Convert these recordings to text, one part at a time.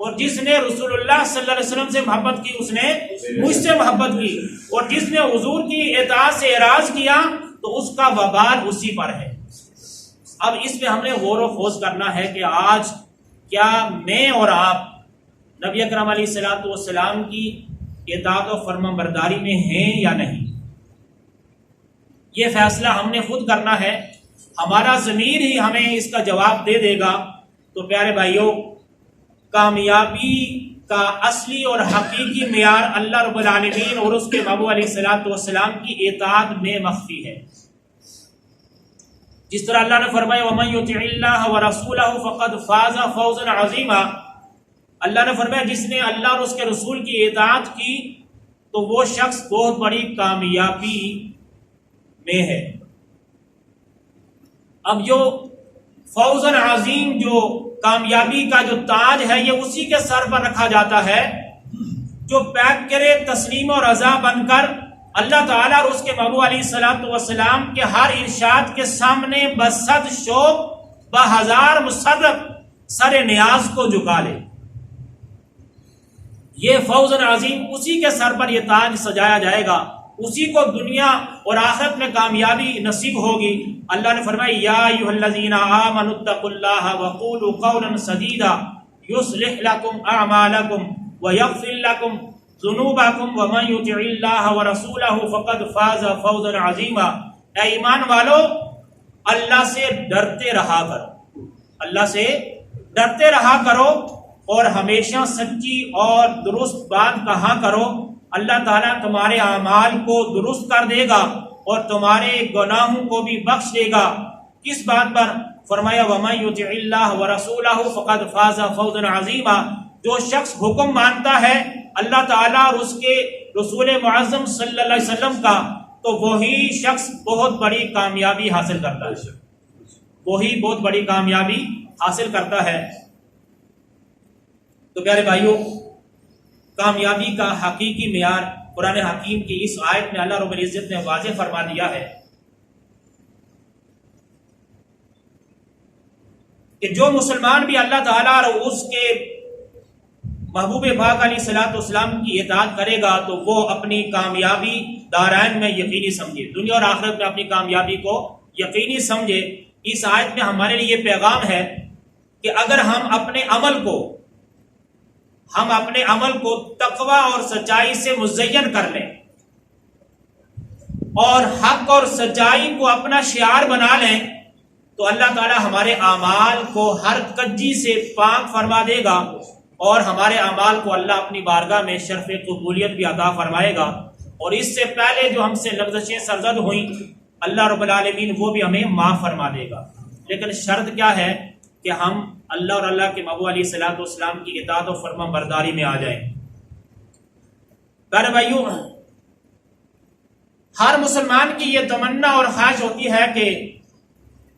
اور جس نے رسول اللہ صلی اللہ علیہ وسلم سے محبت کی اس نے مجھ سے محبت کی، اور جس نے حضور کی اطاعت سے اعراض کیا تو اس کا وبال اسی پر ہے۔ اب اس پہ ہم نے غور و خوض کرنا ہے کہ آج کیا میں اور آپ نبی اکرم علیہ الصلوۃ والسلام کی اطاعت و فرما برداری میں ہیں یا نہیں۔ یہ فیصلہ ہم نے خود کرنا ہے، ہمارا ضمیر ہی ہمیں اس کا جواب دے دے گا۔ تو پیارے بھائیوں، کامیابی کا اصلی اور حقیقی معیار اللہ رب العالمین اور اس کے محبوب علیہ الصلوۃ والسلام کی اطاعت میں مخفی ہے۔ جس طرح اللہ نے فرمایا وَمَن يُطِعِ اللَّهَ وَرَسُولَهُ فَقَدْ فَازَ فَوْزًا عَظِيمًا، اللہ نے فرمایا جس نے اللہ اور اس کے رسول کی اطاعت کی تو وہ شخص بہت بڑی کامیابی میں ہے۔ اب جو فوزن عظیم، جو کامیابی کا جو تاج ہے، یہ اسی کے سر پر رکھا جاتا ہے جو پیک کرے تسلیم اور رضا بن کر اللہ تعالیٰ اور اس کے محبوب علیہ الصلوۃ والسلام کے ہر ارشاد کے سامنے بصد شوق بہزار مسرت سر نیاز کو جھکا لے۔ یہ فوزن عظیم، اسی کے سر پر یہ تاج سجایا جائے گا، اسی کو دنیا اور آخرت میں کامیابی نصیب ہوگی۔ اللہ نے فرمایا یا ایھا الذین آمنوا اتقوا اللہ وقولوا قولا سدیدا یصلح لکم اعمالکم ویغفر لکم ذنوبکم ومن یطع اللہ ورسولہ فقد فاز فوزا عظیما۔ اے ایمان والو، اللہ سے ڈرتے رہا کرو، اللہ سے ڈرتے رہا کرو اور ہمیشہ سچی اور درست بات کہا کرو۔ اللہ تعالیٰ تمہارے اعمال کو درست کر دے گا اور تمہارے گناہوں کو بھی بخش دے گا۔ کس بات پر؟ فرمایا وَمَن يُطِعِ اللَّهَ وَرَسُولَهُ فَقَدْ فَازَ فَوْزًا عَظِيمًا، جو شخص حکم مانتا ہے اللہ تعالیٰ اور اس کے رسول معظم صلی اللہ علیہ وسلم کا تو وہی شخص بہت بڑی کامیابی حاصل کرتا ہے، وہی بہت بڑی کامیابی حاصل کرتا ہے۔ تو پیارے بھائیوں، کامیابی کا حقیقی معیار قرآن حکیم کی اس آیت میں اللہ رب العزت نے واضح فرما دیا ہے کہ جو مسلمان بھی اللہ تعالیٰ اور اس کے محبوب پاک علیہ الصلوۃ والسلام کی اطاعت کرے گا تو وہ اپنی کامیابی دارین میں یقینی سمجھے، دنیا اور آخرت میں اپنی کامیابی کو یقینی سمجھے۔ اس آیت میں ہمارے لیے یہ پیغام ہے کہ اگر ہم اپنے عمل کو تقوی اور سچائی سے مزین کر لیں اور حق اور سچائی کو اپنا شعار بنا لیں تو اللہ تعالی ہمارے اعمال کو ہر کجی سے پاک فرما دے گا اور ہمارے اعمال کو اللہ اپنی بارگاہ میں شرف قبولیت بھی عطا فرمائے گا۔ اور اس سے پہلے جو ہم سے لغزشیں سرزد ہوئیں اللہ رب العالمین وہ بھی ہمیں معاف فرما دے گا۔ لیکن شرط کیا ہے کہ ہم اللہ اور اللہ کے محبوب علیہ الصلوۃ والسلام کی اطاعت و فرما برداری میں آ جائیں۔ پیارے بھائیوں، ہر مسلمان کی یہ تمنا اور خواہش ہوتی ہے کہ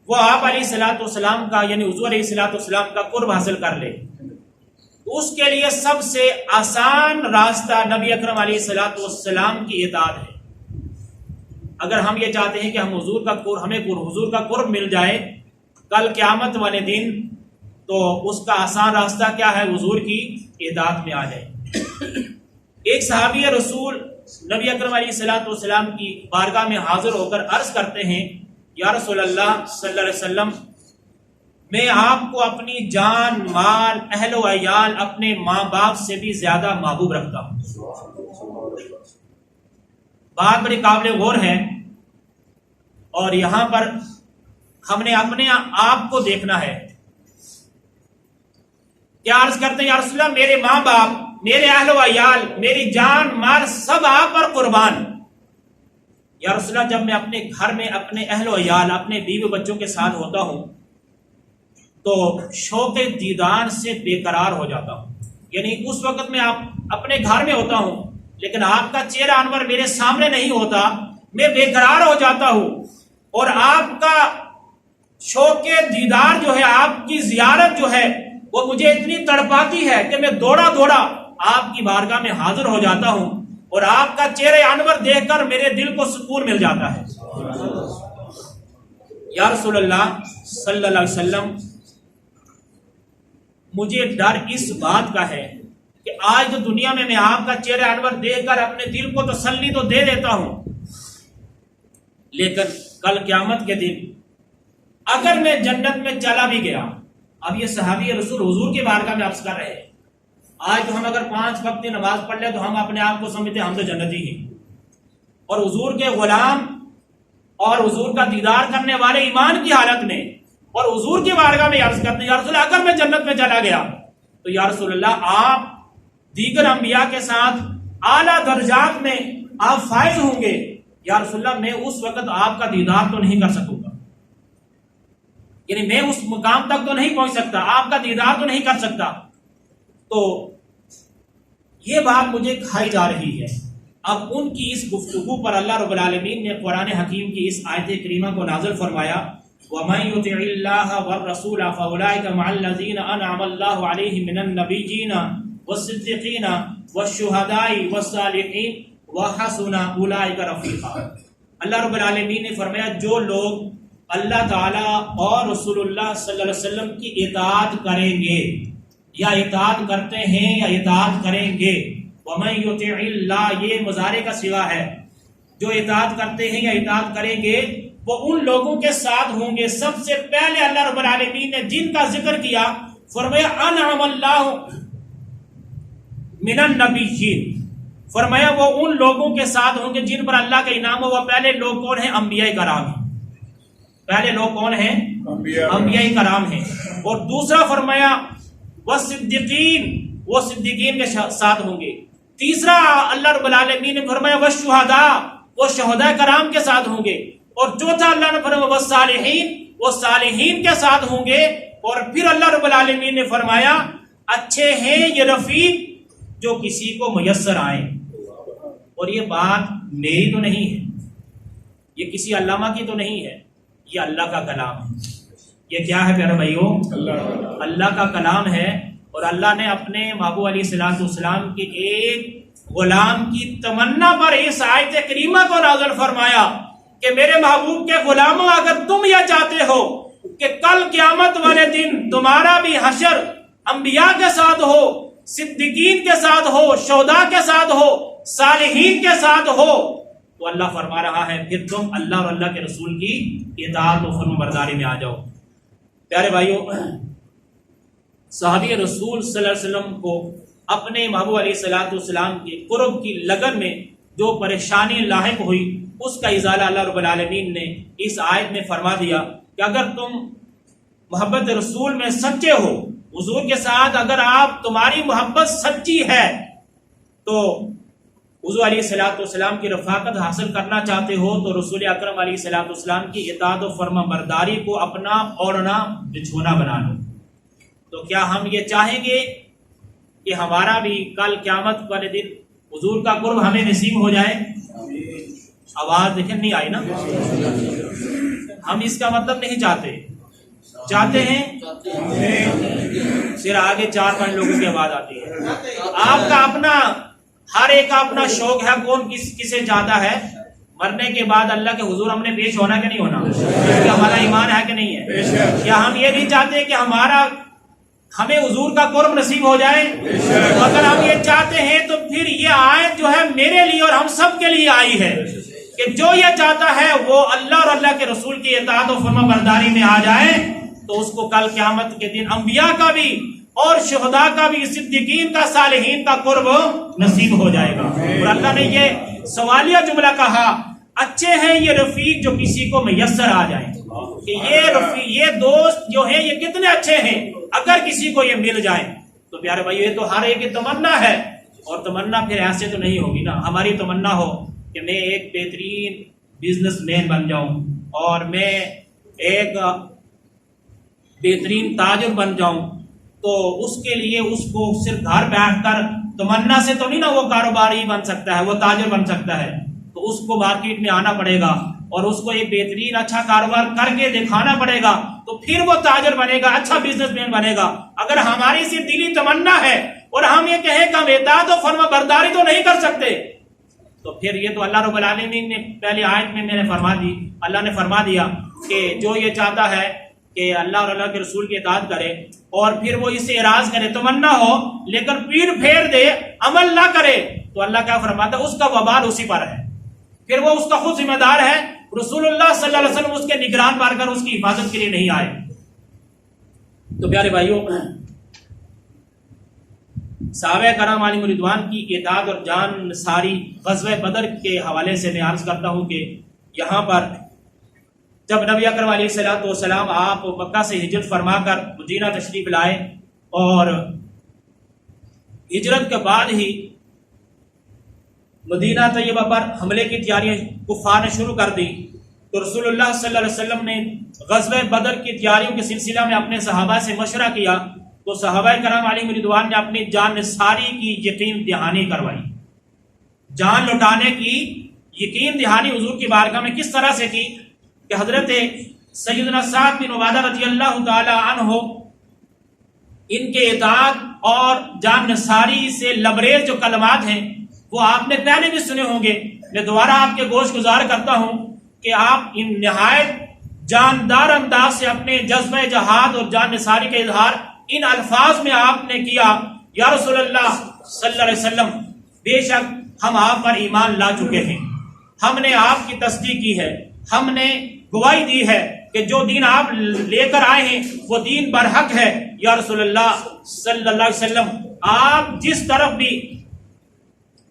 وہ آپ علیہ الصلوۃ والسلام کا یعنی حضور علیہ الصلوۃ والسلام کا قرب حاصل کر لے۔ اس کے لیے سب سے آسان راستہ نبی اکرم علیہ الصلوۃ والسلام کی اطاعت ہے۔ اگر ہم یہ چاہتے ہیں کہ ہمیں حضور کا قرب مل جائے کل قیامت والے دن، تو اس کا آسان راستہ کیا ہے؟ حضور کی اطاعت میں آ جائے۔ ایک صحابی رسول نبی اکرم علیہ الصلوۃ والسلام کی بارگاہ میں حاضر ہو کر عرض کرتے ہیں یا رسول اللہ صلی اللہ علیہ وسلم، میں آپ کو اپنی جان، مال، اہل و عیال، اپنے ماں باپ سے بھی زیادہ محبوب رکھتا ہوں۔ بات بڑی قابل غور ہے اور یہاں پر ہم نے اپنے آپ کو دیکھنا ہے۔ کیا عرض کرتے ہیں یا رسول اللہ، میرے ماں باپ، میرے اہل و عیال، میری جان مال سب آپ پر قربان۔ یا رسول اللہ، جب میں اپنے گھر میں اپنے اہل و عیال، اپنے بیوی بچوں کے ساتھ ہوتا ہوں تو شوق دیدار سے بے قرار ہو جاتا ہوں، یعنی اس وقت میں اپنے گھر میں ہوتا ہوں لیکن آپ کا چہرہ انور میرے سامنے نہیں ہوتا، میں بے قرار ہو جاتا ہوں اور آپ کا شوق دیدار جو ہے، آپ کی زیارت جو ہے وہ مجھے اتنی تڑپاتی ہے کہ میں دوڑا آپ کی بارگاہ میں حاضر ہو جاتا ہوں اور آپ کا چہرہ انور دیکھ کر میرے دل کو سکون مل جاتا ہے۔ یا رسول اللہ صلی اللہ علیہ وسلم، مجھے ڈر اس بات کا ہے کہ آج تو دنیا میں آپ کا چہرہ انور دیکھ کر اپنے دل کو تسلی تو دے دیتا ہوں، لیکن کل قیامت کے دن اگر میں جنت میں چلا بھی گیا، اب یہ صحابی رسول حضور کی بارگاہ میں عرض کر رہے ہیں، آج تو ہم اگر 5 وقت نماز پڑھ لیں تو ہم اپنے آپ کو سمجھتے ہم تو جنتی ہیں، اور حضور کے غلام اور حضور کا دیدار کرنے والے ایمان کی حالت میں اور حضور کی بارگاہ میں عرض کرتے ہیں یا رسول اللہ اگر میں جنت میں چلا گیا تو یا رسول اللہ آپ دیگر انبیاء کے ساتھ اعلیٰ درجات میں آپ فائز ہوں گے، یا رسول اللہ میں اس وقت آپ کا دیدار تو نہیں کر سکوں گا، یعنی میں اس مقام تک تو نہیں پہنچ سکتا، آپ کا دیدار تو نہیں کر سکتا۔ تو یہ بات مجھے کھائی جا رہی ہے۔ اب ان کی اس گفتگو پر اللہ رب العالمین نے قرآن حکیم کی اس آیت کریمہ کو نازل فرمایا، وَمَن يُطِعِ اللَّهَ وَالرَّسُولَ فَأُولَٰئِكَ مَعَ الَّذِينَ أَنْعَمَ اللَّهُ عَلَيْهِم مِّنَ النَّبِيِّينَ وَالصِّدِّيقِينَ وَالشُّهَدَاءِ وَالصَّالِحِينَ وَحَسُنَ أُولَٰئِكَ رَفِيقًا۔ اللہ رب العالمین نے فرمایا جو لوگ اللہ تعالیٰ اور رسول اللہ صلی اللہ علیہ وسلم کی اطاعت کریں گے یا اطاعت کرتے ہیں یا اطاعت کریں گے، وَمَن يُطِعِ اللَّهَ یہ مضارع کا صیغہ ہے، جو اطاعت کرتے ہیں یا اطاعت کریں گے وہ ان لوگوں کے ساتھ ہوں گے۔ سب سے پہلے اللہ رب العالمین نے جن کا ذکر کیا فرمایا انعم اللہ من النبیین، فرمایا وہ ان لوگوں کے ساتھ ہوں گے جن پر اللہ کا انعام ہو۔ وہ پہلے لوگ کون ہیں؟ انبیاء کرام ہیں۔ پہلے لوگ کون ہیں؟ انبیاء کرام ہیں۔ اور دوسرا فرمایا والصدیقین، وہ صدیقین کے ساتھ ہوں گے۔ تیسرا اللہ رب العالمین نے فرمایا والشہداء، وہ شہداء کرام کے ساتھ ہوں گے۔ اور چوتھا اللہ نے فرمایا والصالحین، وہ صالحین کے ساتھ ہوں گے۔ اور پھر اللہ رب العالمین نے فرمایا اچھے ہیں یہ رفیق جو کسی کو میسر آئیں۔ اور یہ بات میری تو نہیں ہے، یہ کسی علامہ کی تو نہیں ہے، یہ اللہ کا کلام ہے۔ یہ کیا ہے پیارے بھائیو؟ اللہ کا کلام ہے۔ اور اللہ نے اپنے محبوب علیہ الصلوۃ والسلام کے ایک غلام کی تمنا پر اس آیت کریمہ کو نازل فرمایا کہ میرے محبوب کے غلاموں اگر تم یہ چاہتے ہو کہ کل قیامت والے دن تمہارا بھی حشر انبیاء کے ساتھ ہو، صدیقین کے ساتھ ہو، شہداء کے ساتھ ہو، صالحین کے ساتھ ہو، تو اللہ فرما رہا ہے پھر تم اللہ اور اللہ کے رسول کی اطاعت و فرمانبرداری میں آ جاؤ۔ پیارے بھائیو، صحابی رسول صلی اللہ علیہ وسلم کو اپنے محبوب علیہ الصلوۃ والسلام کے قرب کی لگن میں جو پریشانی لاحق ہوئی اس کا ازالہ اللہ رب العالمین نے اس آیت میں فرما دیا کہ اگر تم محبت رسول میں سچے ہو، حضور کے ساتھ اگر آپ تمہاری محبت سچی ہے تو حضور علیہ الصلوۃ والسلام کی رفاقت حاصل کرنا چاہتے ہو تو رسول اکرم علیہ الصلوۃ والسلام کی اطاعت و فرما برداری کو اپنا اوڑھنا بچھونا بنا لو۔ تو کیا ہم یہ چاہیں گے کہ ہمارا بھی کل قیامت والے دن حضور کا قرب ہمیں نصیب ہو جائے؟ آواز دیکھیں نہیں آئی نا؟ ہم اس کا مطلب نہیں چاہتے، چاہتے ہیں؟ پھر آگے 4-5 لوگوں کی آواز آتی ہے۔ آپ کا اپنا، ہر ایک کا اپنا شوق ہے، کون کسے چاہتا ہے مرنے کے بعد اللہ کے حضور ہم نے پیش ہونا کہ نہیں ہونا؟ کہ ہمارا ایمان ہے کہ نہیں ہے؟ کیا ہم یہ نہیں چاہتے کہ ہمیں حضور کا قرب نصیب ہو جائے؟ اگر ہم یہ چاہتے ہیں تو پھر یہ آیت جو ہے میرے لیے اور ہم سب کے لیے آئی ہے کہ جو یہ چاہتا ہے وہ اللہ اور اللہ کے رسول کی اطاعت و فرما برداری میں آ جائے تو اس کو کل قیامت کے دن انبیاء کا بھی اور شہداء کا بھی، صدیقین کا، صالحین کا قرب نصیب ہو جائے گا۔ اور اللہ نے یہ سوالیہ جملہ کہا اچھے ہیں یہ رفیق جو کسی کو میسر آ جائیں، کہ یہ رفیق، یہ دوست جو ہیں یہ کتنے اچھے ہیں اگر کسی کو یہ مل جائیں۔ تو پیارے بھائی یہ تو ہر ایک کی تمنا ہے، اور تمنا پھر ایسے تو نہیں ہوگی نا۔ ہماری تمنا ہو کہ میں ایک بہترین بزنس مین بن جاؤں اور میں ایک بہترین تاجر بن جاؤں، تو اس کے لیے اس کو صرف گھر بیٹھ کر تمنا سے تو نہیں نا وہ کاروباری بن سکتا ہے، وہ تاجر بن سکتا ہے۔ تو اس کو مارکیٹ میں آنا پڑے گا اور اس کو ایک بہترین اچھا کاروبار کر کے دکھانا پڑے گا، تو پھر وہ تاجر بنے گا، اچھا بزنس مین بنے گا۔ اگر ہماری صرف دلی تمنا ہے اور ہم یہ کہیں کہ ہم اطاعت و فرما برداری تو نہیں کر سکتے، تو پھر یہ تو اللہ رب العالمین نے پہلے آیت میں نے فرما دی، اللہ نے فرما دیا کہ جو یہ چاہتا ہے کہ اللہ اور اللہ کے رسول کی اطاعت کرے اور پھر وہ اس سے اعراض کرے، تمنا ہو لیکن پیٹ پھیر دے، عمل نہ کرے، تو اللہ کیا فرماتا ہے؟ اس کا وبال اسی پر ہے، پھر وہ اس کا خود ذمہ دار ہے۔ رسول اللہ صلی اللہ علیہ وسلم اس کے نگران بار کر اس کی حفاظت کے لیے نہیں آئے۔ تو پیارے بھائیوں، صحابہ کرام علیہم رضوان کی اطاعت اور جان نثاری غزوہ بدر کے حوالے سے میں عرض کرتا ہوں کہ یہاں پر جب نبی اکرم علیہ الصلوۃ والسلام آپ مکہ سے ہجرت فرما کر مدینہ تشریف لائے اور ہجرت کے بعد ہی مدینہ طیبہ پر حملے کی تیاریاں کفار نے شروع کر دی، تو رسول اللہ صلی اللہ علیہ وسلم نے غزوہ بدر کی تیاریوں کے سلسلہ میں اپنے صحابہ سے مشورہ کیا، تو صحابہ کرام علیہم رضوان نے اپنی جان نثاری کی یقین دہانی کروائی۔ جان لوٹانے کی یقین دہانی حضور کی بارگاہ میں کس طرح سے کی کہ حضرت سیدنا سعد بن عبادہ رضی اللہ تعالی عنہ ان کے اطاعت اور جان نثاری سے لبریز جو کلمات ہیں وہ آپ نے پہلے بھی سنے ہوں گے، میں دوبارہ آپ کے گوش گزار کرتا ہوں کہ آپ ان نہایت جاندار انداز سے اپنے جذبہ جہاد اور جان نثاری کا اظہار ان الفاظ میں آپ نے کیا، یا رسول اللہ صلی اللہ علیہ وسلم، بے شک ہم آپ پر ایمان لا چکے ہیں، ہم نے آپ کی تصدیق کی ہے، ہم نے گواہی دی ہے کہ جو دین آپ لے کر آئے ہیں وہ دین برحق ہے۔ یا رسول اللہ صلی اللہ علیہ وسلم، آپ جس طرف بھی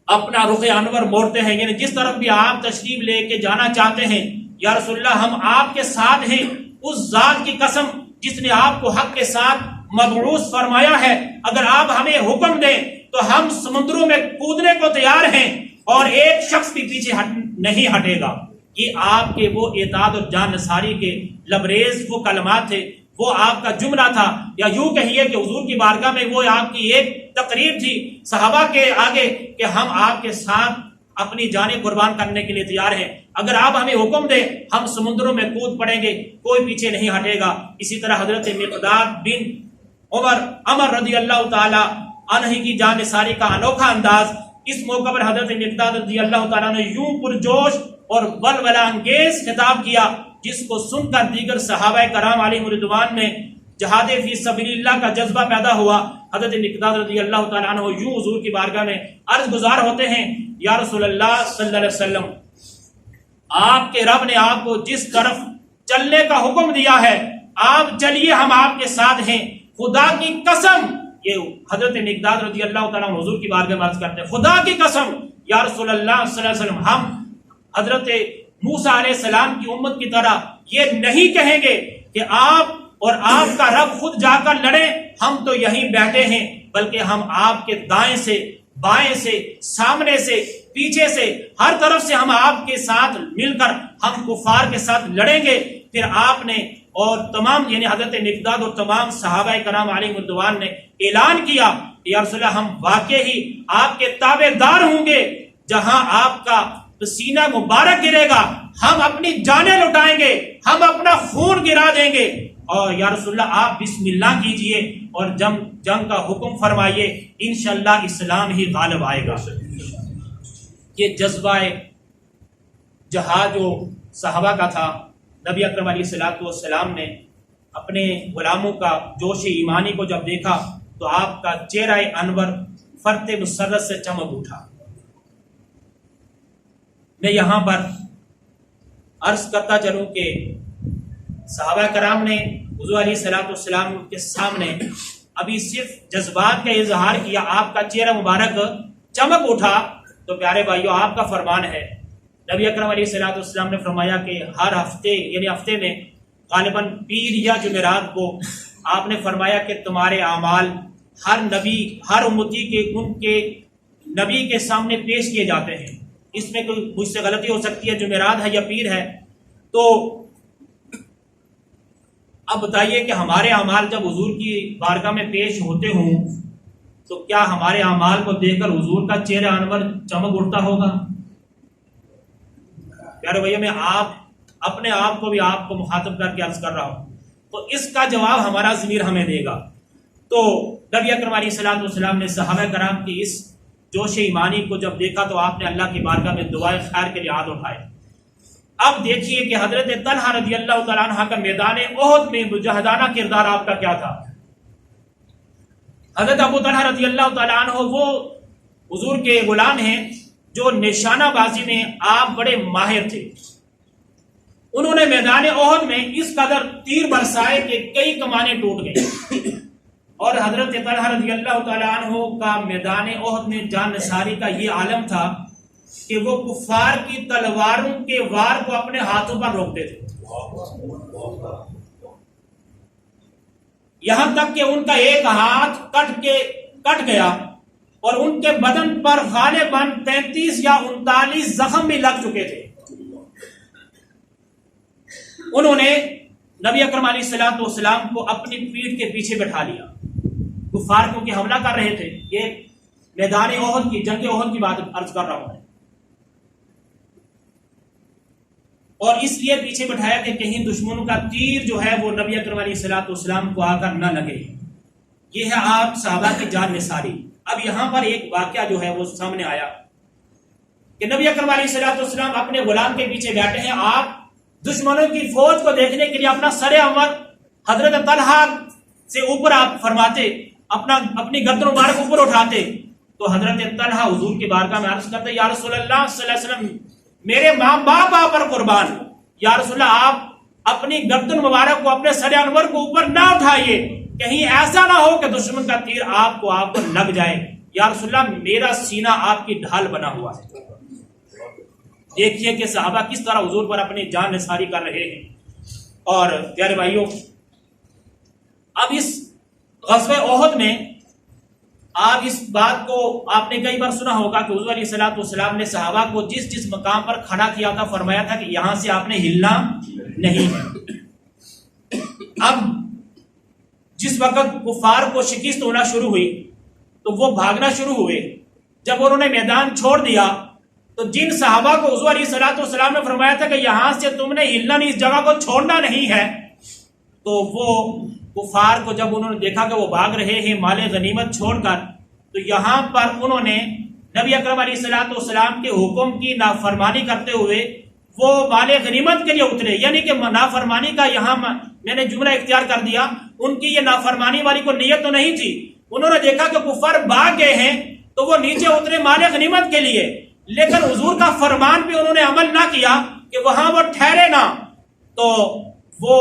اپنا رخ انور موڑتے ہیں، یعنی جس طرف بھی آپ تشریف لے کے جانا چاہتے ہیں، یا رسول اللہ ہم آپ کے ساتھ ہیں، اس ذات کی قسم جس نے آپ کو حق کے ساتھ مبعوث فرمایا ہے، اگر آپ ہمیں حکم دیں تو ہم سمندروں میں کودنے کو تیار ہیں اور ایک شخص بھی پیچھے نہیں ہٹے گا۔ یہ آپ کے وہ اطاعت اور جان نثاری کے لبریز وہ کلمات تھے، وہ آپ کا جملہ تھا، یا یوں کہیے کہ حضور کی بارگاہ میں وہ آپ کی ایک تقریر تھی صحابہ کے آگے کہ ہم آپ کے ساتھ اپنی جانیں قربان کرنے کے لیے تیار ہیں، اگر آپ ہمیں حکم دیں ہم سمندروں میں کود پڑیں گے، کوئی پیچھے نہیں ہٹے گا۔ اسی طرح حضرت مقداد بن عمر رضی اللہ تعالی عنہ کی جان نثاری کا انوکھا انداز، اس موقع پر حضرت مقداد رضی اللہ تعالیٰ نے یوں پرجوش اور ولولہ انگیز خطاب کیا جس کو سن کر دیگر صحابہ کرام علیہم رضوان میں جہاد فی سبیل اللہ کا جذبہ پیدا ہوا۔ حضرت مقداد رضی اللہ تعالیٰ عنہ یوں حضور کی بارگاہ میں عرض گزار ہوتے ہیں، یا رسول اللہ صلی اللہ علیہ وسلم، آپ کے رب نے آپ کو جس طرف چلنے کا حکم دیا ہے آپ چلیے، ہم آپ کے ساتھ ہیں، خدا کی قسم، یہ حضرت مقداد رضی اللہ تعالیٰ عنہ حضور کی بارگاہ میں عرض کرتے ہیں، خدا کی قسم یا رسول اللہ صلی اللہ علیہ وسلم، ہم حضرت موسیٰ علیہ السلام کی امت کی طرح یہ نہیں کہیں گے کہ آپ اور آپ کا رب خود جا کر لڑیں، ہم تو یہیں بیٹھے ہیں، بلکہ ہم آپ کے دائیں سے، بائیں سے، سامنے سے، پیچھے سے، ہر طرف سے ہم آپ کے ساتھ مل کر ہم کفار کے ساتھ لڑیں گے۔ پھر آپ نے اور تمام یعنی حضرت مقداد اور تمام صحابہ کرام علیہم رضوان نے اعلان کیا کہ یا رسول اللہ، ہم واقع ہی آپ کے تابع دار ہوں گے، جہاں آپ کا پسینہ مبارک گرے گا ہم اپنی جانیں لٹائیں گے، ہم اپنا خون گرا دیں گے، اور یا رسول اللہ آپ بسم اللہ کیجئے اور جنگ کا حکم فرمائیے، انشاءاللہ اسلام ہی غالب آئے گا۔ یہ جذبہ جہاد جو صحابہ کا تھا، نبی اکرم علیہ الصلوۃ والسلام نے اپنے غلاموں کا جوش ایمانی کو جب دیکھا تو آپ کا چہرہ انور فرت مسرت سے چمک اٹھا۔ میں یہاں پر عرض کرتا چلوں کہ صحابہ کرام نے حضور علیہ الصلوۃ والسلام کے سامنے ابھی صرف جذبات کا اظہار کیا، آپ کا چہرہ مبارک چمک اٹھا، تو پیارے بھائیو آپ کا فرمان ہے، نبی اکرم علیہ الصلوۃ والسلام نے فرمایا کہ ہر ہفتے یعنی ہفتے میں غالباً پیر یا جمعرات کو آپ نے فرمایا کہ تمہارے اعمال ہر نبی، ہر امتی کے ان کے نبی کے سامنے پیش کیے جاتے ہیں۔ اس میں کوئی مجھ سے غلطی ہو سکتی ہے، جمعرات ہے یا پیر ہے، تو اب بتائیے کہ ہمارے اعمال جب حضور کی بارگاہ میں پیش ہوتے ہوں تو کیا ہمارے اعمال کو دیکھ کر حضور کا چہرہ انور چمک اٹھتا ہوگا؟ پیارے بھائیو، میں اپنے آپ کو بھی آپ کو مخاطب کر کے عرض کر رہا ہوں، تو اس کا جواب ہمارا ضمیر ہمیں دے گا۔ تو نبی اکرم علیہ الصلوۃ والسلام نے صحابہ کرام کی اس جوش ایمانی کو جب دیکھا تو آپ نے اللہ کی بارگاہ میں دعائے خیر کے لیے ہاتھ اٹھائے۔ اب دیکھیے کہ حضرت طلحہ رضی اللہ تعالیٰ عنہ کا میدان احد میں مجاہدانہ کردار آپ کا کیا تھا. حضرت ابو طلحہ رضی اللہ تعالیٰ عنہ وہ حضور کے غلام ہیں جو نشانہ بازی میں آپ بڑے ماہر تھے. انہوں نے میدان احد میں اس قدر تیر برسائے کہ کئی کمانیں ٹوٹ گئی. اور حضرت طلحہ رضی اللہ تعالیٰ عنہ کا میدان احد میں جان نثاری کا یہ عالم تھا کہ وہ کفار کی تلواروں کے وار کو اپنے ہاتھوں پر روکتے تھے. یہاں تک کہ ان کا ایک ہاتھ کٹ گیا اور ان کے بدن پر غالباً 35 یا 39 زخم بھی لگ چکے تھے. انہوں نے نبی اکرم علیہ الصلوۃ والسلام کو اپنی پیٹھ کے پیچھے بٹھا لیا. کفار کیونکہ حملہ کر رہے تھے. یہ میدان احد کی جنگ احد کی بات عرض کر رہا ہوں. اور اس لیے پیچھے بٹھایا کہ کہیں دشمنوں کا تیر جو ہے وہ نبی اکرم علیہ الصلوۃ والسلام کو آ کر نہ لگے. یہ ہے آپ صحابہ کی جان نثاری. اب یہاں پر ایک واقعہ جو ہے وہ سامنے آیا کہ نبی اکرم علیہ الصلوۃ والسلام اپنے غلام کے پیچھے بیٹھے ہیں. آپ دشمنوں کی فوج کو دیکھنے کے لیے اپنا سر انور حضرت طلحہ سے اوپر آپ فرماتے, اپنی گردن مبارک اوپر اٹھاتے, تو حضرت طلحہ حضور کی بارگاہ میں عرض کرتے, یا رسول اللہ صلی اللہ علیہ وسلم میرے ماں باپ آپ پر قربان, یا رسول اللہ آپ اپنی گردن مبارک کو اپنے سر انور کو اوپر نہ اٹھائیے, کہیں ایسا نہ ہو کہ دشمن کا تیر آپ کو لگ جائے. یا رسول اللہ میرا سینہ آپ کی ڈھال بنا ہوا ہے. دیکھیے کہ صحابہ کس طرح حضور پر اپنی جان نثاری کر رہے ہیں. اور پیارے بھائیوں, اب اس غزوہ احد میں آپ اس بات کو آپ نے کئی بار سنا ہوگا کہ حضور علیہ الصلوۃ والسلام نے صحابہ کو جس مقام پر کھڑا کیا تھا فرمایا تھا کہ یہاں سے آپ نے ہلنا نہیں ہے. اب جس وقت کفار کو شکست ہونا شروع ہوئی تو وہ بھاگنا شروع ہوئے. جب انہوں نے میدان چھوڑ دیا تو جن صحابہ کو حضور علیہ الصلوۃ والسلام نے فرمایا تھا کہ یہاں سے تم نے ہلنا نہیں, اس جگہ کو چھوڑنا نہیں ہے, تو وہ کفار کو جب انہوں نے دیکھا کہ وہ بھاگ رہے ہیں مال غنیمت چھوڑ کر, تو یہاں پر انہوں نے نبی اکرم علیہ الصلوۃ والسلام کے حکم کی نافرمانی کرتے ہوئے وہ مال غنیمت کے لیے اترے. یعنی کہ نافرمانی کا یہاں میں نے جملہ اختیار کر دیا, ان کی یہ نافرمانی والی کوئی نیت تو نہیں تھی. انہوں نے دیکھا کہ کفار بھاگ گئے ہیں تو وہ نیچے اترے مال غنیمت کے لیے, لیکن حضور کا فرمان بھی انہوں نے عمل نہ کیا کہ وہاں وہ ٹھہرے نہ. تو وہ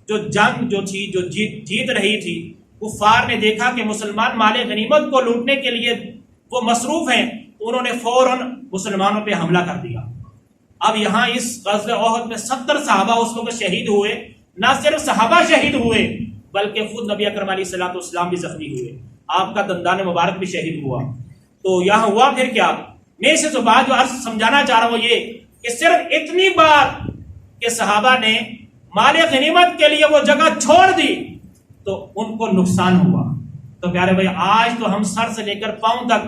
جو جنگ جو تھی, جو جیت رہی تھی, کفار نے دیکھا کہ مسلمان مال غنیمت کو لوٹنے کے لیے وہ مصروف ہیں, انہوں نے فوراً مسلمانوں پہ حملہ کر دیا. اب یہاں اس غزوہ احد میں 70 صحابہ اس وقت شہید ہوئے. نہ صرف صحابہ شہید ہوئے بلکہ خود نبی اکرم علیہ الصلوۃ والسلام بھی زخمی ہوئے, آپ کا دندان مبارک بھی شہید ہوا. تو یہاں ہوا پھر کیا, میں سے جو بات جو عرض سمجھانا چاہ رہا ہوں وہ یہ کہ صرف اتنی بات کہ صحابہ نے مال غنیمت کے لیے وہ جگہ چھوڑ دی تو ان کو نقصان ہوا. تو پیارے بھائی, آج تو ہم سر سے لے کر پاؤں تک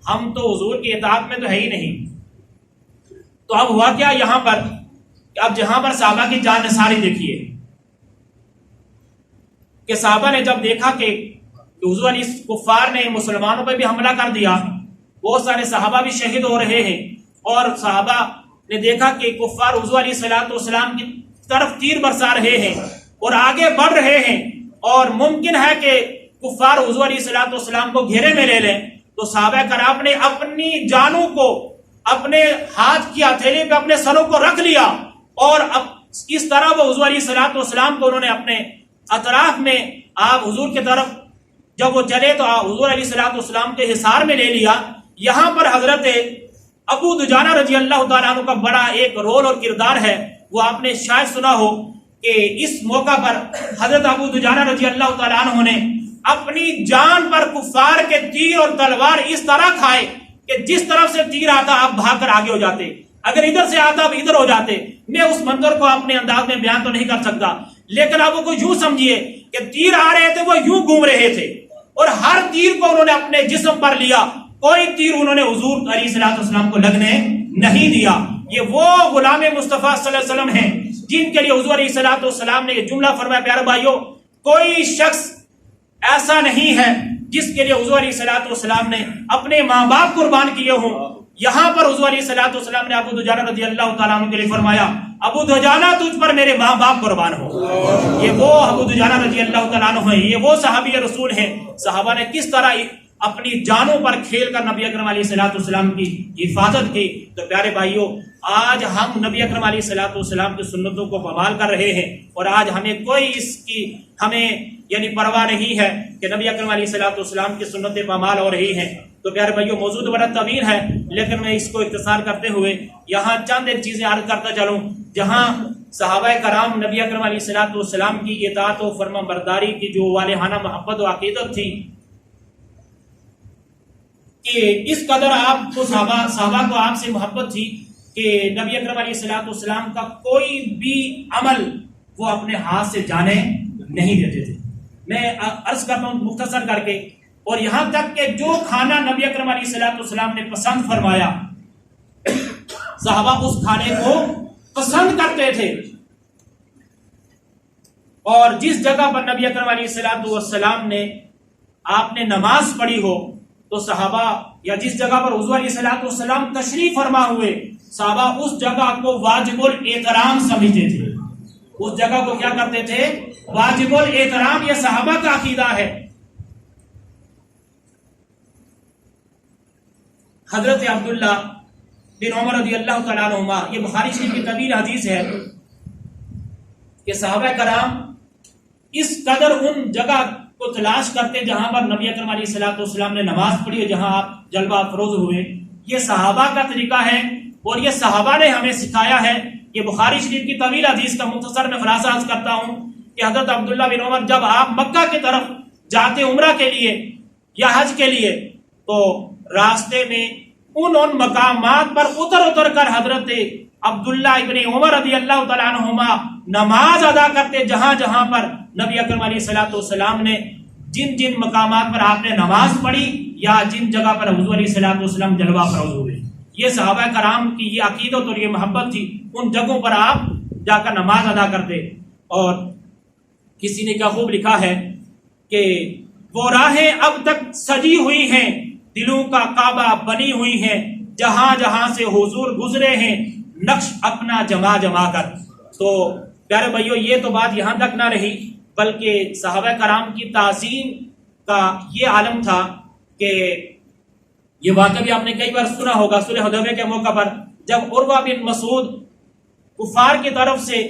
ہم تو حضور کی اطاعت میں تو ہے ہی نہیں. تو اب ہوا کیا یہاں پر, اب جہاں پر صحابہ کی جان نثاری دیکھیے کہ صحابہ نے جب دیکھا کہ حضور علیہ کفار نے مسلمانوں پہ بھی حملہ کر دیا, بہت سارے صحابہ بھی شہید ہو رہے ہیں, اور صحابہ نے دیکھا کہ کفار حضور علیہ الصلوۃ والسلام کی طرف تیر برسا رہے ہیں اور آگے بڑھ رہے ہیں, اور ممکن ہے کہ کفار حضور علیہ الصلوۃ والسلام کو گھیرے میں لے لیں. تو صحابہ کرام نے اپنی جانوں کو اپنے ہاتھ کی ہتھیلی پہ اپنے سروں کو رکھ لیا, اور اب اس طرح وہ حضور علیہ الصلوۃ والسلام کو انہوں نے اپنے اطراف میں, آپ حضور کی طرف جب وہ چلے تو حضور علیہ الصلوۃ والسلام کے حصار میں لے لیا. یہاں پر حضرت ابو دجانہ رضی اللہ تعالیٰ عنہ کا بڑا ایک رول اور کردار ہے. وہ آپ نے شاید سنا ہو کہ اس موقع پر حضرت ابو دجانہ رضی اللہ تعالیٰ عنہ نے اپنی جان پر کفار کے تیر اور تلوار اس طرح کھائے کہ جس طرف سے تیر آتا آپ بھاگ کر آگے ہو جاتے, اگر ادھر سے آتا آپ ادھر ہو جاتے. میں اس منظر کو اپنے انداز میں بیان تو نہیں کر سکتا, لیکن آپ کو یوں سمجھیے کہ تیر آ رہے تھے وہ یوں گھوم رہے تھے, اور ہر تیر کو انہوں نے اپنے جسم پر لیا, کوئی تیر انہوں نے حضور علیہ الصلوۃ والسلام کو لگنے نہیں دیا. یہ وہ غلام مصطفیٰ صلی اللہ علیہ وسلم ہیں جن کے لیے حضور علیہ الصلوۃ والسلام نے یہ جملہ فرمایا. پیارے بھائیوں, کوئی شخص ایسا نہیں ہے جس کے لیے حضور علیہ الصلوۃ والسلام نے اپنے ماں باپ قربان کیے ہوں, یہاں پر حضور علیہ الصلوۃ والسلام نے ابو دجانہ رضی اللہ تعالیٰ عنہ کے لیے فرمایا ابو دجانہ تجھ پر میرے ماں باپ قربان ہو. یہ وہ ابو دجانہ رضی اللہ تعالیٰ عنہ ہیں, یہ وہ صحابی رسول ہیں. صحابہ نے کس طرح اپنی جانوں پر کھیل کر نبی اکرم علیہ الصلوۃ والسلام کی حفاظت کی. تو پیارے بھائیوں, آج ہم نبی اکرم علیہ الصلوۃ والسلام کی سنتوں کو پامال کر رہے ہیں, اور آج ہمیں کوئی اس کی یعنی پرواہ نہیں ہے کہ نبی اکرم علیہ الصلوۃ والسلام کی سنتیں پامال ہو رہی ہیں. تو پیارے بھائیوں, موضوع تو بڑا طویل ہے, لیکن میں اس کو اختصار کرتے ہوئے یہاں چند ایک چیزیں عرض کرتا چلوں. جہاں صحابہ کرام نبی اکرم علیہ الصلوۃ والسلام کی اطاعت و فرما برداری کی جو والہانہ محبت و عقیدت تھی کہ اس قدر آپ کو صحابہ کو آپ سے محبت تھی کہ نبی اکرم علیہ الصلوۃ والسلام کا کوئی بھی عمل وہ اپنے ہاتھ سے جانے نہیں دیتے تھے. میں عرض کرتا ہوں مختصر کر کے, اور یہاں تک کہ جو کھانا نبی اکرم علیہ الصلوۃ والسلام نے پسند فرمایا صحابہ اس کھانے کو پسند کرتے تھے. اور جس جگہ پر نبی اکرم علیہ الصلوۃ والسلام نے آپ نے نماز پڑھی ہو تو صحابہ, یا جس جگہ پر حضور علیہ الصلوۃ والسلام تشریف فرما ہوئے, صحابہ اس جگہ کو واجب الاحترام سمجھتے تھے. اس جگہ کو کیا کرتے تھے؟ واجب الاحترام. یہ صحابہ کا عقیدہ ہے. حضرت عبداللہ بن عمر رضی اللہ تعالیٰ عنہما, یہ بخاری شریف کی طویل حدیث ہے کہ صحابہ کرام اس قدر ان جگہ کو تلاش کرتے جہاں پر نبی اکرم علیہ الصلوۃ والسلام نے نماز پڑھی ہے, جہاں آپ جلوہ افروز ہوئے. یہ صحابہ کا طریقہ ہے اور یہ صحابہ نے ہمیں سکھایا ہے. یہ بخاری شریف کی طویل حدیث کا مختصر میں خلاصہ عرض کرتا ہوں کہ حضرت عبداللہ بن عمر جب آپ مکہ کی طرف جاتے عمرہ کے لیے یا حج کے لیے, تو راستے میں ان مقامات پر اتر کر حضرت عبداللہ ابن عمر رضی اللہ تعالیٰ عنہما نماز ادا کرتے جہاں جہاں پر نبی اکرم علیہ الصلوۃ والسلام نے جن مقامات پر آپ نے نماز پڑھی یا جن جگہ پر حضور علیہ الصلوۃ والسلام جلوہ افروز ہوئے. یہ صحابہ کرام کی یہ عقیدت اور یہ محبت تھی. ان جگہوں پر آپ جا کر نماز ادا کرتے. اور کسی نے کیا خوب لکھا ہے کہ وہ راہیں اب تک سجی ہوئی ہیں, دلوں کا کعبہ بنی ہوئی ہیں, جہاں جہاں سے حضور گزرے ہیں نقش اپنا جما کر. تو پیارے بھائیو, یہ تو بات یہاں تک نہ رہی, بلکہ صحابہ کرام کی تعظیم کا یہ عالم تھا کہ یہ واقعہ بھی آپ نے کئی بار سنا ہوگا. صلح حدیبیہ کے موقع پر جب عروہ بن مسعود کفار کی طرف سے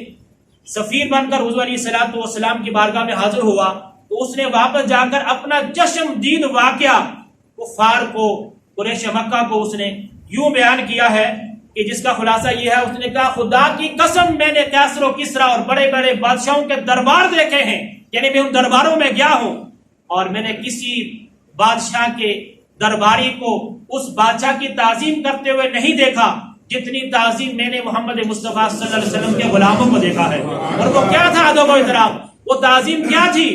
سفیر بن کر حضور علیہ الصلوۃ والسلام کی بارگاہ میں حاضر ہوا, تو اس نے واپس جا کر اپنا چشم دید واقعہ کفار کو, قریش مکہ کو اس نے یوں بیان کیا ہے کہ جس کا خلاصہ یہ ہے, اس نے کہا خدا کی قسم میں نے کیسر و کسریٰ اور بڑے بڑے بادشاہوں کے دربار دیکھے ہیں, یعنی میں ان درباروں میں گیا ہوں اور میں نے کسی بادشاہ کے درباری کو اس بادشاہ کی تعظیم کرتے ہوئے نہیں دیکھا جتنی تعظیم میں نے محمد مصطفیٰ صلی اللہ علیہ وسلم کے غلاموں کو دیکھا ہے. اور وہ کیا تھا ادب و احترام, وہ تعظیم کیا تھی؟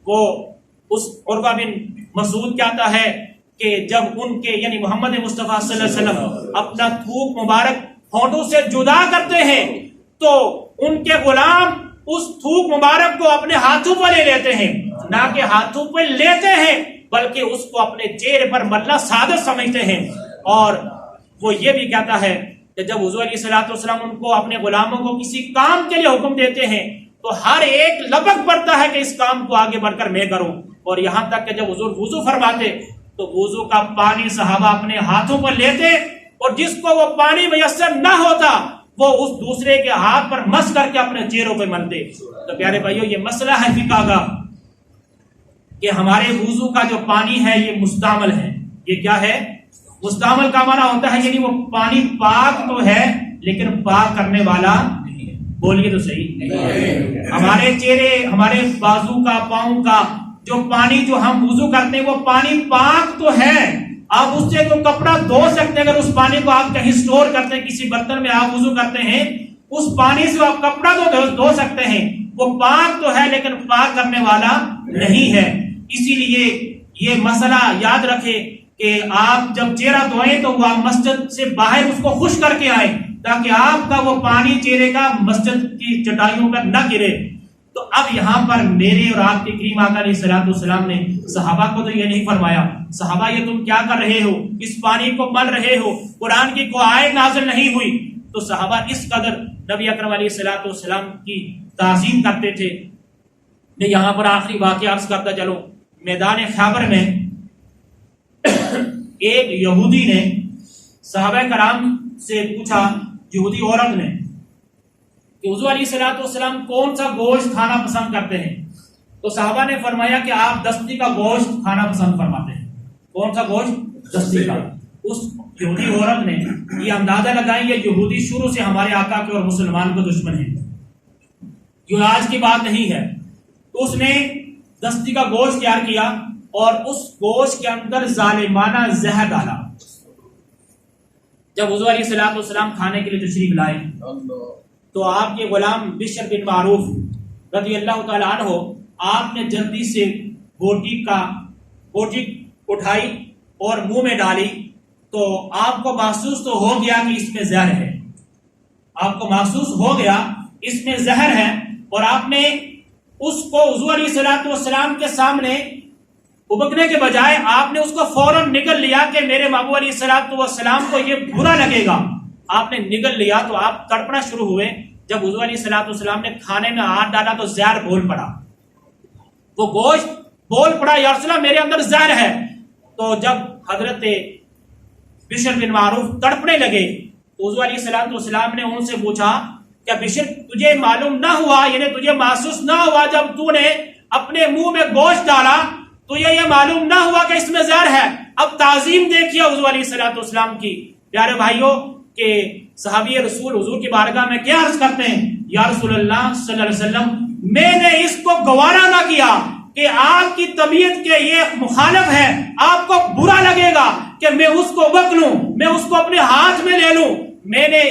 وہ اس عروہ بن مسعود کہتا ہے کہ جب ان کے یعنی محمد مصطفیٰ صلی اللہ علیہ وسلم اپنا تھوک مبارک ہونٹوں سے جدا کرتے ہیں تو ان کے غلام اس تھوک مبارک کو اپنے ہاتھوں پر لے لیتے ہیں, نہ کہ ہاتھوں پر لیتے ہیں بلکہ اس کو اپنے چہرے پر ملنا سعادت سمجھتے ہیں. اور وہ یہ بھی کہتا ہے کہ جب حضور علیہ الصلوۃ والسلام ان کو اپنے غلاموں کو کسی کام کے لیے حکم دیتے ہیں تو ہر ایک لبک پڑتا ہے کہ اس کام کو آگے بڑھ کر میں کروں. اور یہاں تک کہ جب حضور وضو فرماتے تو وضو کا پانی صحابہ اپنے ہاتھوں پر لیتے, اور جس کو وہ پانی میسر نہ ہوتا وہ اس دوسرے کے ہاتھ پر مس کر کے اپنے چہروں پہ ملتے. تو پیارے بھائیو, یہ مسئلہ ہے فقہ کا کہ ہمارے وضو کا جو پانی ہے یہ مستعمل ہے. یہ کیا ہے؟ مستعمل کا معنی ہوتا ہے یعنی وہ پانی پاک تو ہے لیکن پاک کرنے والا, بولیے تو صحیح, ہمارے چہرے, ہمارے بازو کا, پاؤں کا جو پانی جو ہم وضو کرتے ہیں وہ پانی پاک تو ہے, آپ اس سے تو کپڑا دھو سکتے ہیں. اگر اس پانی کو آپ کہیں سٹور کرتے ہیں, کسی برتن میں آپ وضو کرتے ہیں, اس پانی سے آپ کپڑا تو دھو سکتے ہیں, وہ پاک تو ہے لیکن پاک کرنے والا نہیں ہے. اسی لیے یہ مسئلہ یاد رکھے کہ آپ جب چہرہ دھوئیں تو وہ مسجد سے باہر اس کو خشک کر کے آئیں تاکہ آپ کا وہ پانی چہرے کا مسجد کی چٹائیوں پر نہ گرے. تو اب یہاں پر میرے اور آپ کے کریم آقا علیہ الصلوۃ والسلام نے صحابہ کو تو یہ نہیں فرمایا صحابہ یہ تم کیا کر رہے ہو، اس پانی کو مل رہے ہو، قرآن کی کوئی آیت نازل نہیں ہوئی. تو صحابہ اس قدر نبی اکرم علیہ الصلوۃ والسلام کی تعظیم کرتے تھے. میں یہاں پر آخری واقعہ عرض کرتا چلوں. میدان خیبر میں ایک یہودی نے صحابہ کرام سے پوچھا، یہودی عورت نے، کہ حضور علیہ الصلوۃ والسلام کون سا گوشت کھانا پسند کرتے ہیں؟ تو صحابہ نے فرمایا کہ آپ دستی کا گوشت کھانا پسند فرماتے ہیں. کون سا گوشت؟ دستی کا. اس یہودی عورت نے یہ اندازہ لگایا یہ یہودی شروع سے ہمارے آقا کے اور مسلمان کو دشمن ہے، یہ آج کی بات نہیں ہے. تو اس نے دستی کا گوشت تیار کیا اور اس گوشت کے اندر ظالمانہ زہر ڈالا. جب حضور علیہ الصلوۃ والسلام کھانے کے لیے تشریف لائے تو آپ کے غلام بشر بن معروف رضی اللہ تعالیٰ عنہ آپ نے جلدی سے بوٹی اٹھائی اور منہ میں ڈالی. تو آپ کو محسوس تو ہو گیا کہ اس میں زہر ہے، آپ کو محسوس ہو گیا اس میں زہر ہے، اور آپ نے اس کو حضور علیہ الصلوۃ والسلام کے سامنے ابکنے کے بجائے آپ نے اس کو فوراً نگل لیا کہ میرے محبوب علیہ الصلوۃ والسلام کو یہ برا لگے گا. آپ نے نگل لیا تو آپ تڑپنا شروع ہوئے. جب حضور علیہ الصلوۃ والسلام نے کھانے میں ہاتھ ڈالا تو زہر بول پڑا، وہ گوشت بول پڑا، یا رسول اللہ میرے اندر زہر ہے. تو جب حضرت بشر بن معروف تڑپنے لگے تو حضور علیہ الصلوۃ والسلام نے ان سے پوچھا کیا بشر تجھے معلوم نہ ہوا، یعنی تجھے محسوس نہ ہوا جب تو نے اپنے منہ میں گوشت ڈالا تو یہ معلوم نہ ہوا کہ اس میں زہر ہے؟ اب تعظیم دیکھیے حضور علیہ الصلوۃ والسلام کی. پیارے بھائیوں کہ صحابی رسول حضور کی بارگاہ میں کیا عرض کرتے ہیں، یا رسول اللہ صلی اللہ علیہ وسلم میں نے اس کو گوارا نہ کیا کہ آپ کی طبیعت کے یہ مخالف ہے، آپ کو برا لگے گا کہ میں اس کو بک لوں، میں اس کو اپنے ہاتھ میں لے لوں. میں نے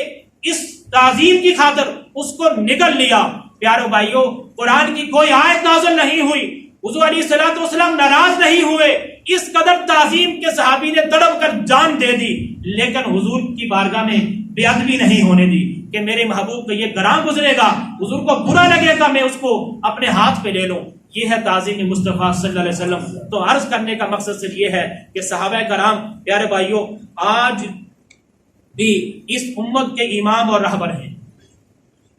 اس تعظیم کی خاطر اس کو نگل لیا. پیارے بھائیوں قرآن کی کوئی آیت نازل نہیں ہوئی، حضور علیہ الصلوۃ والسلام ناراض نہیں ہوئے، اس قدر تعظیم کے صحابی نے تڑپ کر جان دے دی، لیکن حضور کی بارگاہ میں بے ادبی نہیں ہونے دی کہ میرے محبوب کو یہ گراں گزرے گا، حضور کو برا لگے گا میں اس کو اپنے ہاتھ پہ لے لوں. یہ ہے تعظیم مصطفیٰ صلی اللہ علیہ وسلم. تو عرض کرنے کا مقصد صرف یہ ہے کہ صحابہ کرام پیارے بھائیوں آج بھی اس امت کے امام اور رہبر ہیں،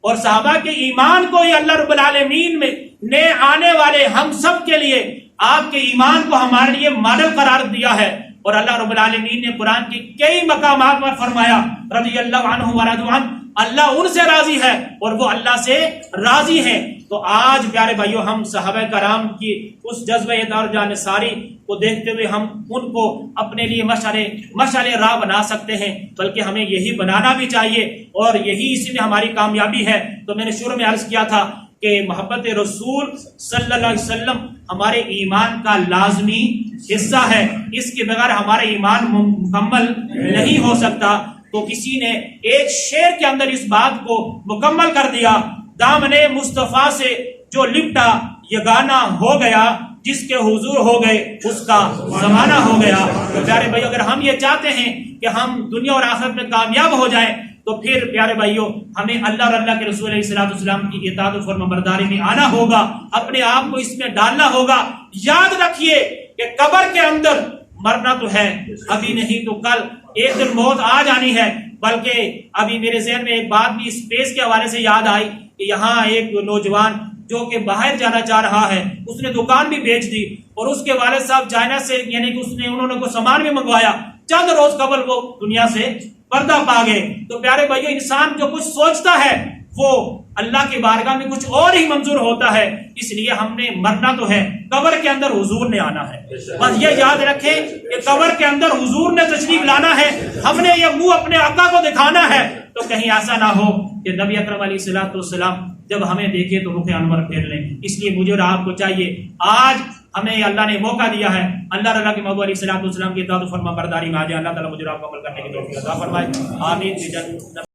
اور صحابہ کے ایمان کو ہی اللہ رب العالمین میں نے آنے والے ہم سب کے لیے آپ کے ایمان کو ہمارے لیے ماڈل قرار دیا ہے. اور اللہ رب العالمین نے قرآن کی کئی مقامات پر فرمایا رضی اللہ عنہ ورضوا عنہ، اللہ ان سے راضی ہے اور وہ اللہ سے راضی ہے. تو آج پیارے بھائیوں ہم صحابہ کرام کی اس جذبہ دار ساری کو دیکھتے ہوئے ہم ان کو اپنے لیے مشعل راہ بنا سکتے ہیں، بلکہ ہمیں یہی بنانا بھی چاہیے، اور یہی اسی میں ہماری کامیابی ہے. تو میں نے شروع میں عرض کیا تھا کہ محبت رسول صلی اللہ علیہ وسلم ہمارے ایمان کا لازمی حصہ ہے، اس کے بغیر ہمارا ایمان مکمل نہیں ہو سکتا. تو کسی نے ایک شعر کے اندر اس بات کو مکمل کر دیا، دامن مصطفیٰ سے جو لپٹا یگانہ ہو گیا، جس کے حضور ہو گئے اس کا زمانہ ہو گیا. تو پیارے بھائی اگر ہم یہ چاہتے ہیں کہ ہم دنیا اور آخرت میں کامیاب ہو جائیں تو پھر پیارے بھائیوں ہمیں اللہ اور اللہ کے رسول علیہ الصلوۃ والسلام کی اطاعت و فرمانبرداری میں آنا ہوگا، اپنے آپ کو اس میں ڈالنا ہوگا. یاد رکھیے کہ قبر کے اندر مرنا تو ہے، ابھی نہیں تو کل ایک دن موت آ جانی ہے. بلکہ ابھی میرے ذہن میں ایک بات بھی اسپیس کے حوالے سے یاد آئی کہ یہاں ایک نوجوان جو کہ باہر جانا چاہ رہا ہے، اس نے دکان بھی بیچ دی اور اس کے والد صاحب چائنا سے یعنی کہ انہوں نے کوئی سامان بھی منگوایا، چند روز قبل وہ دنیا سے پردہ پا گئے. تو پیارے بھائیو انسان جو کچھ سوچتا ہے وہ اللہ کی بارگاہ میں کچھ اور ہی منظور ہوتا ہے. اس لیے ہم نے مرنا تو ہے، قبر کے اندر حضور نے آنا ہے. بس یہ یاد رکھیں کہ قبر کے اندر حضور نے تشریف لانا ہے، ہم نے یہ منہ اپنے آقا کو دکھانا ہے. تو کہیں ایسا نہ ہو کہ نبی اکرم علیہ الصلوۃ والسلام جب ہمیں دیکھے تو رخ انور پھیر لیں. اس لیے مجھے اور آپ کو چاہیے، آج ہمیں اللہ نے موقع دیا ہے، اللہ کے محبوب علیہ الصلوۃ والسلام کی اطاعت و فرمانبرداری میں آ جائے. اللہ تعالیٰ مجھے اور آپ کو عمل کرنے کی توفیق عطا فرمائے. آمین.